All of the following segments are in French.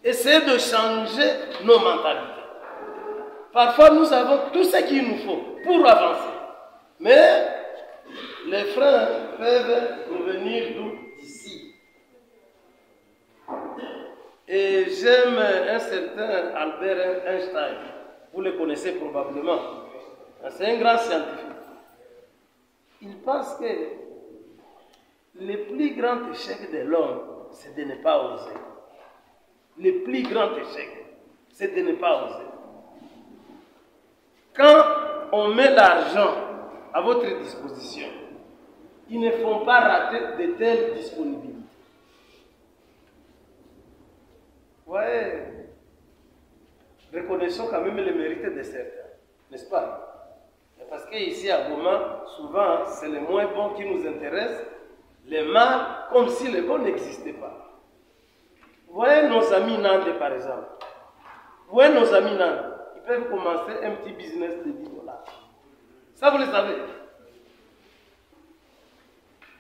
essayer de changer nos mentalités. Parfois, nous avons tout ce qu'il nous faut pour avancer. Mais les freins peuvent nous venir d'ici. Et j'aime un certain Albert Einstein. Vous le connaissez probablement. C'est un grand scientifique. Il pense que le plus grand échec de l'homme, c'est de ne pas oser. Le plus grand échec, c'est de ne pas oser. Quand on met l'argent à votre disposition, ils ne font pas rater de telles disponibilités. Ouais, reconnaissons quand même le mérite de certains, n'est-ce pas? Parce qu'ici à Goma, souvent, c'est le moins bon qui nous intéresse, le mal, comme si le bon n'existait pas. Vous voyez nos amis Nantes, par exemple. Vous voyez nos amis Nantes, ils peuvent commencer un petit business de 10 $. Ça, vous le savez.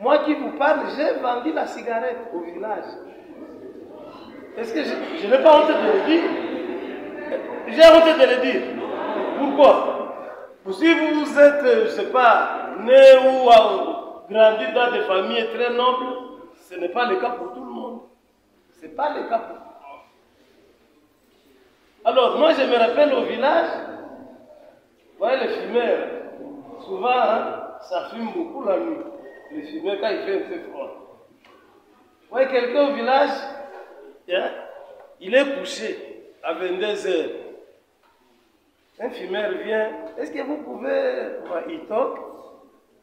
Moi qui vous parle, j'ai vendu la cigarette au village. Est-ce que je n'ai pas honte de le dire? J'ai honte de le dire. Pourquoi? Si vous êtes, je ne sais pas, né ou grandi dans des familles très nobles, ce n'est pas le cas pour tout le monde. Ce n'est pas le cas pour tout le monde. Alors, moi, je me rappelle au village, vous voyez les fumeurs, souvent, hein, ça fume beaucoup la nuit. Les fumeurs, quand il fait un peu froid. Vous voyez quelqu'un au village, hein, il est couché à 22 heures. Un fumeur vient, est-ce que vous pouvez, il toque,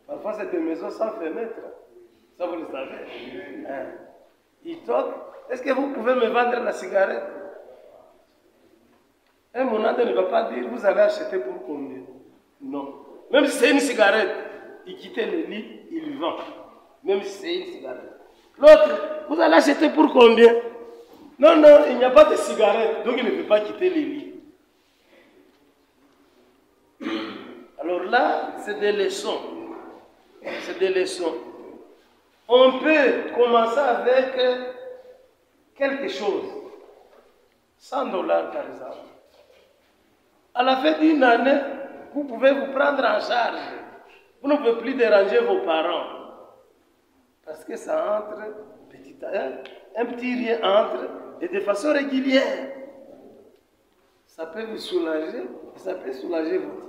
parfois c'est une maison sans fenêtre, ça vous le savez. Hein. Il toque, est-ce que vous pouvez me vendre la cigarette? Un monade ne va pas dire, vous allez acheter pour combien? Non. Même si c'est une cigarette, il quitte le lit, il vend. Même si c'est une cigarette. L'autre, vous allez acheter pour combien? Non, non, il n'y a pas de cigarette, donc il ne peut pas quitter le lit. Alors là, c'est des leçons. C'est des leçons. On peut commencer avec quelque chose. 100 $ par exemple. À la fin d'une année, vous pouvez vous prendre en charge. Vous ne pouvez plus déranger vos parents. Parce que ça entre, un petit rien entre, et de façon régulière. Ça peut vous soulager, et ça peut soulager votre idée.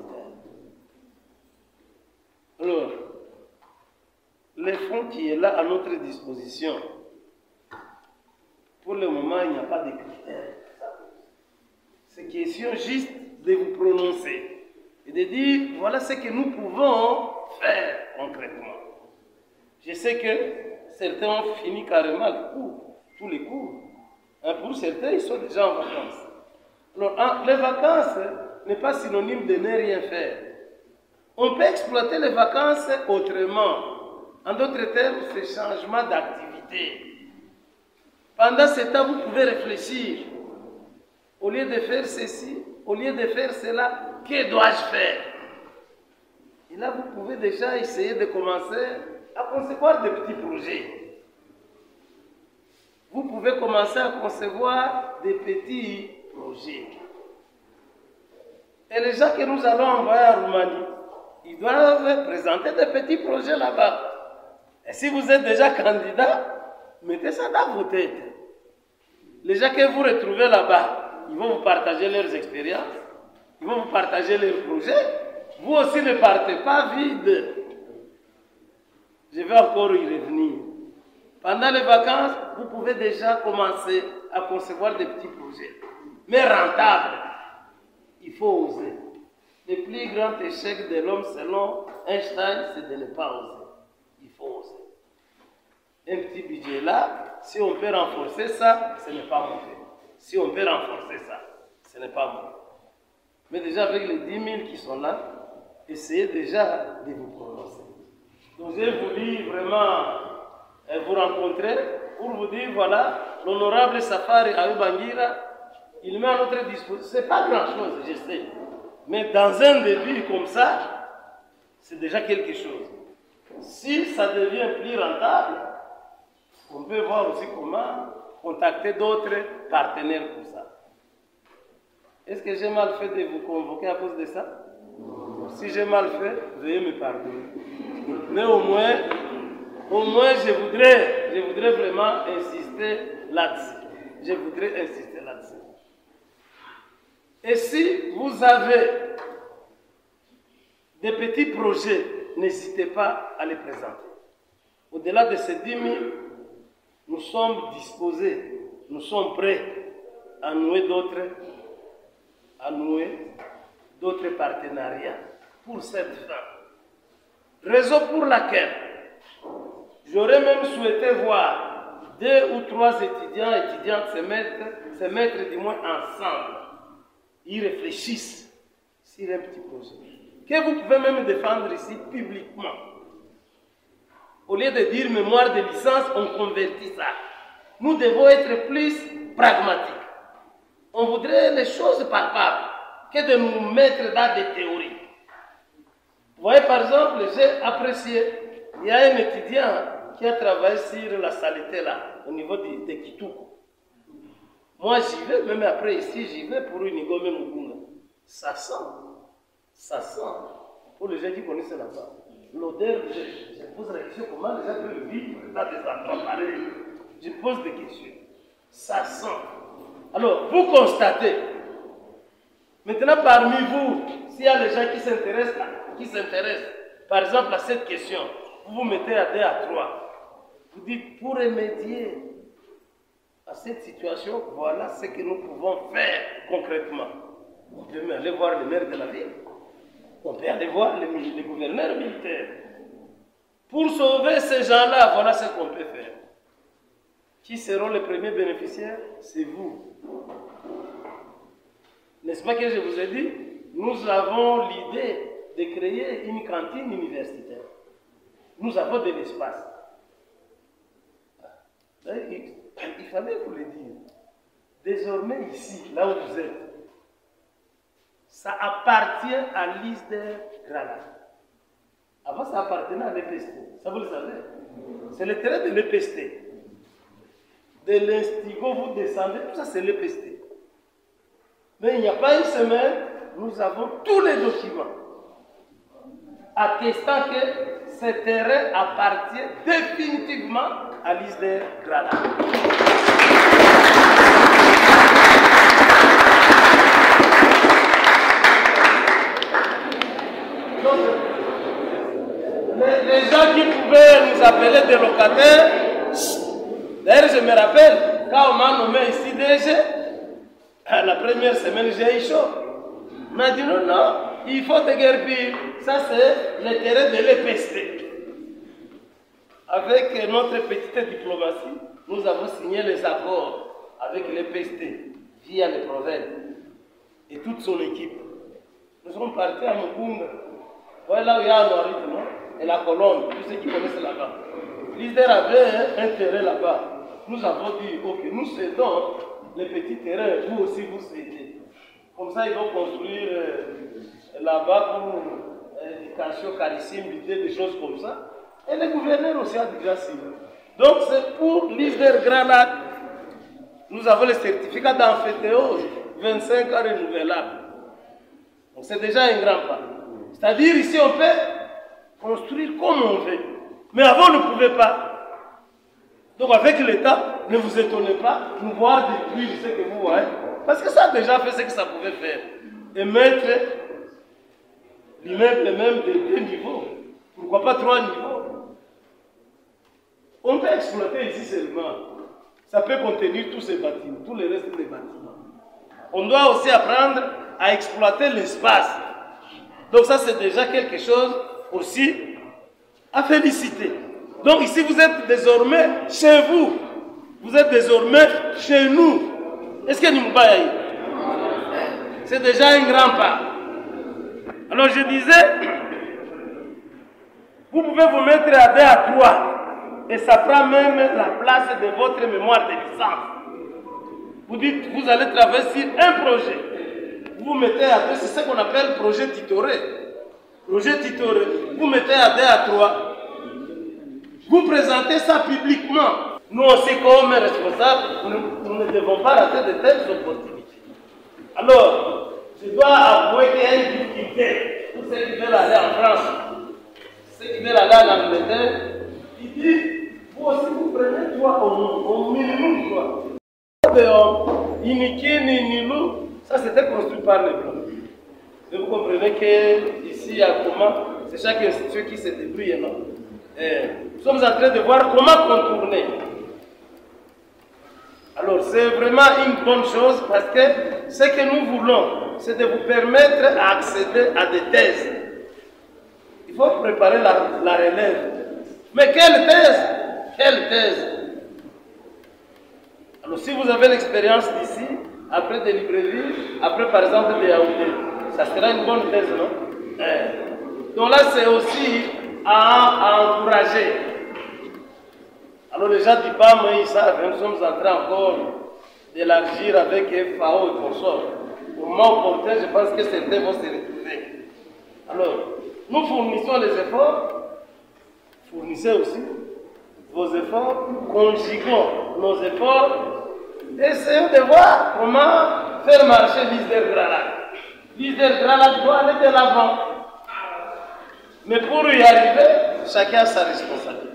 Alors, le fonds qui est là à notre disposition, pour le moment, il n'y a pas de critères. C'est question juste de vous prononcer et de dire, voilà ce que nous pouvons faire concrètement. Je sais que certains ont fini carrément le cours, tous les cours. Pour certains, ils sont déjà en vacances. Alors, les vacances n'est pas synonyme de ne rien faire. On peut exploiter les vacances autrement. En d'autres termes, c'est changement d'activité. Pendant ce temps, vous pouvez réfléchir. Au lieu de faire ceci, au lieu de faire cela, que dois-je faire? Et là, vous pouvez déjà essayer de commencer à concevoir des petits projets. Vous pouvez commencer à concevoir des petits projets. Et les gens que nous allons envoyer en Roumanie, ils doivent présenter des petits projets là-bas. Et si vous êtes déjà candidat, mettez ça dans vos têtes. Les gens que vous retrouvez là-bas, ils vont vous partager leurs expériences, ils vont vous partager leurs projets. Vous aussi ne partez pas vide. Je vais encore y revenir. Pendant les vacances, vous pouvez déjà commencer à concevoir des petits projets, mais rentables. Il faut oser. Le plus grand échec de l'homme, selon Einstein, c'est de ne pas oser. Il faut oser. Un petit budget là, si on peut renforcer ça, ce n'est pas mauvais. Si on peut renforcer ça, ce n'est pas mauvais. Mais déjà avec les 10 000 qui sont là, essayez déjà de vous prononcer. Donc j'ai voulu vraiment vous rencontrer pour vous dire, voilà, l'honorable Safari Ayubangira, il met à notre disposition. Ce n'est pas grand-chose, je sais. Mais dans un début comme ça, c'est déjà quelque chose. Si ça devient plus rentable, on peut voir aussi comment contacter d'autres partenaires pour ça. Est-ce que j'ai mal fait de vous convoquer à cause de ça? Si j'ai mal fait, veuillez me pardonner. Mais au moins je voudrais vraiment insister là-dessus. Je voudrais insister là-dessus. Et si vous avez des petits projets, n'hésitez pas à les présenter. Au-delà de ces 10 000, nous sommes disposés, nous sommes prêts à nouer d'autres partenariats pour cette fin. Raison pour laquelle j'aurais même souhaité voir 2 ou 3 étudiants et étudiantes se mettre du moins ensemble. Ils réfléchissent sur un petit projet que vous pouvez même défendre ici publiquement. Au lieu de dire mémoire de licence, on convertit ça. Nous devons être plus pragmatiques. On voudrait les choses palpables que de nous mettre dans des théories. Vous voyez, par exemple, j'ai apprécié, il y a un étudiant qui a travaillé sur la saleté là, au niveau de Kitouko. Moi, j'y vais, même après ici, j'y vais pour une Igome Mugunga. Ça sent. Pour les gens qui connaissent là-bas. L'odeur, je pose la question, comment les gens peuvent vivre dans des endroits pareils? Je pose des questions. Ça sent. Alors, vous constatez, maintenant parmi vous, s'il y a des gens qui s'intéressent, par exemple à cette question, vous vous mettez à 2 à 3. Vous dites, pour remédier à cette situation, voilà ce que nous pouvons faire concrètement. On peut même aller voir le maire de la ville. On peut aller voir les gouverneurs militaires. Pour sauver ces gens-là, voilà ce qu'on peut faire. Qui seront les premiers bénéficiaires? C'est vous. N'est-ce pas que je vous ai dit? Nous avons l'idée de créer une cantine universitaire. Nous avons de l'espace. Il fallait vous le dire. Désormais ici, là où vous êtes, ça appartient à l'ISDER Granada. Avant, ça appartenait à l'EPST. Ça, vous le savez. C'est le terrain de l'EPST. De l'Instigo, vous descendez, tout ça, c'est l'EPST. Mais il n'y a pas une semaine, nous avons tous les documents attestant que ce terrain appartient définitivement à l'ISDER Granada. Les gens qui pouvaient nous appeler des locataires, d'ailleurs je me rappelle, quand on m'a nommé ici DG, la première semaine j'ai eu chaud. On m'a dit non, il faut déguerpir. Ça c'est le terrain de l'EPST. Avec notre petite diplomatie, nous avons signé les accords avec l'EPST via les provinces et toute son équipe. Nous sommes partis à Mugunga. Voilà là où il y a un Noirite, non? Et la colonne, tous ceux qui connaissent là-bas. L'ISDER avait un terrain là-bas. Nous avons dit, ok, nous cédons les petits terrains, vous aussi vous cédez. Comme ça, ils vont construire là-bas pour l'éducation, calissime, des choses comme ça. Et les gouverneurs aussi ont déjà signé. Donc c'est pour l'ISDER Granada. Nous avons le certificat d'emphytéose, 25 ans renouvelables. Donc c'est déjà un grand pas. C'est-à-dire ici on peut construire comme on veut. Mais avant on ne pouvait pas. Donc avec l'État, ne vous étonnez pas, nous voir détruire ce que vous voyez. Parce que ça a déjà fait ce que ça pouvait faire. Et mettre l'immeuble même de 2 niveaux. Pourquoi pas 3 niveaux? On peut exploiter ici seulement. Ça peut contenir tous ces bâtiments, tous les restes des bâtiments. On doit aussi apprendre à exploiter l'espace. Donc ça c'est déjà quelque chose aussi à féliciter. Donc ici vous êtes désormais chez vous. Vous êtes désormais chez nous. Est-ce que nous baillons? C'est déjà un grand pas. Alors je disais, vous pouvez vous mettre à 2 à 3 et ça prend même la place de votre mémoire de licence. Vous dites, vous allez travailler sur un projet. Vous vous mettez à 2, c'est ce qu'on appelle projet titoré. Projet titoré, vous mettez à 2 à 3. Vous présentez ça publiquement. Nous aussi, comme responsables, nous ne devons pas rater de telles opportunités. Alors, je dois avouer qu'il y a une difficulté pour ceux qui veulent aller en France, ceux qui veulent aller en Angleterre. Ils disent, vous aussi, vous prenez toi au minimum, quoi. Ça, c'était construit par les Blancs. Et vous comprenez qu'ici, il y a comment, c'est chaque institution qui se débrouille, non? Nous sommes en train de voir comment contourner. Alors, c'est vraiment une bonne chose parce que ce que nous voulons, c'est de vous permettre d'accéder à des thèses. Il faut préparer la relève. Mais quelle thèse? Quelle thèse? Alors, si vous avez l'expérience d'ici, après des Libreville, après par exemple des Yaoundé, ça sera une bonne thèse, non? Donc là, c'est aussi à encourager. Alors les gens du PAM, ils savent, nous sommes en train encore d'élargir avec FAO et consorts. Au moment opportun, je pense que certains vont se retrouver. Alors, nous fournissons les efforts, fournissez aussi vos efforts, conjuguons nos efforts, essayons de voir comment faire marcher l'ISDER Gralac. L'ISDER Gralac doit aller de l'avant. Mais pour y arriver, chacun a sa responsabilité.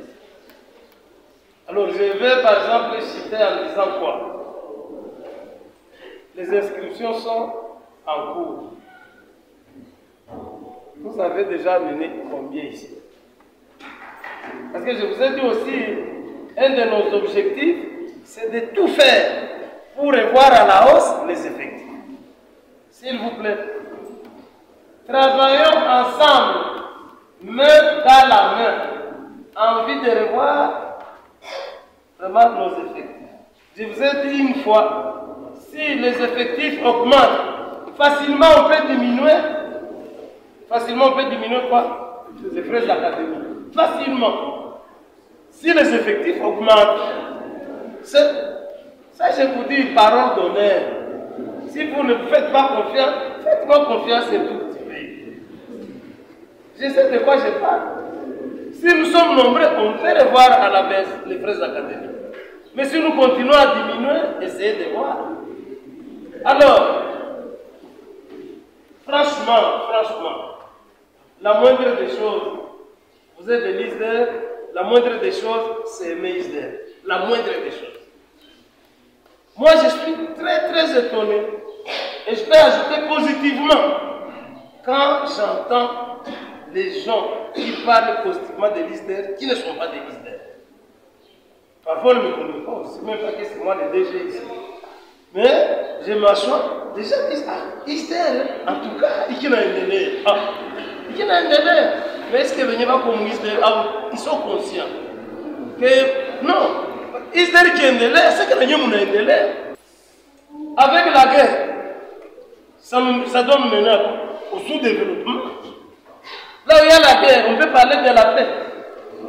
Alors je vais par exemple citer en disant quoi? Les inscriptions sont en cours. Vous avez déjà mené combien ici? Parce que je vous ai dit aussi, un de nos objectifs, c'est de tout faire pour revoir à la hausse les effectifs. S'il vous plaît, travaillons ensemble, main dans la main, envie de revoir vraiment nos effectifs. Je vous ai dit une fois, si les effectifs augmentent, facilement on peut diminuer. Facilement on peut diminuer quoi? Les frais d'académie. Facilement. Si les effectifs augmentent, ça je vous dis, parole d'honneur. Si vous ne faites pas confiance, faites-moi confiance un tout petit peu. Je sais de quoi je parle. Si nous sommes nombreux, on peut revoir à la baisse les frais académiques. Mais si nous continuons à diminuer, essayez de voir. Alors, franchement, la moindre des choses, vous êtes de l'ISDER, la moindre des choses, c'est aimer ISDER. La moindre des choses. Moi, je suis très étonné, et je peux ajouter positivement, quand j'entends les gens qui parlent positivement de l'ISDER, qui ne sont pas des l'ISDER. Parfois, on ne me connaît pas aussi, même pas que c'est moi le DG ici. Mais je m'assois, les gens disent, ah, ISDER, en tout cas, il y a un délai. Ah, il y a un délai. Mais est-ce que les gens comme ISDER, ils sont conscients que non, ISDER qui a un délai, c'est que les gens ont un délai. Avec la guerre, ça donne maintenant au sous-développement. Là où il y a la guerre, on peut parler de la paix,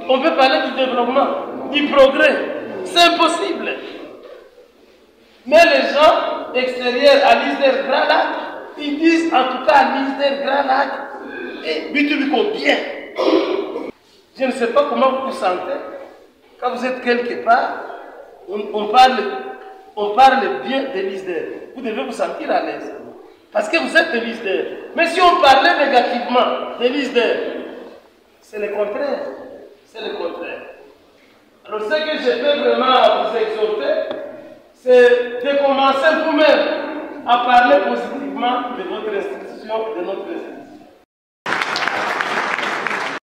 on peut parler du développement, du progrès. C'est impossible. Mais les gens extérieurs à l'ISDER Gralac, ils disent en tout cas à l'ISDER Gralac, et Bitubico bien. Je ne sais pas comment vous vous sentez. Quand vous êtes quelque part, on parle bien de l'ISDER. Vous devez vous sentir à l'aise. Parce que vous êtes de l'ISDER. Mais si on parlait négativement de l'ISDER, c'est le contraire. C'est le contraire. Alors ce que je peux vraiment vous exhorter, c'est de commencer vous-même à parler positivement de votre institution, de notre institution.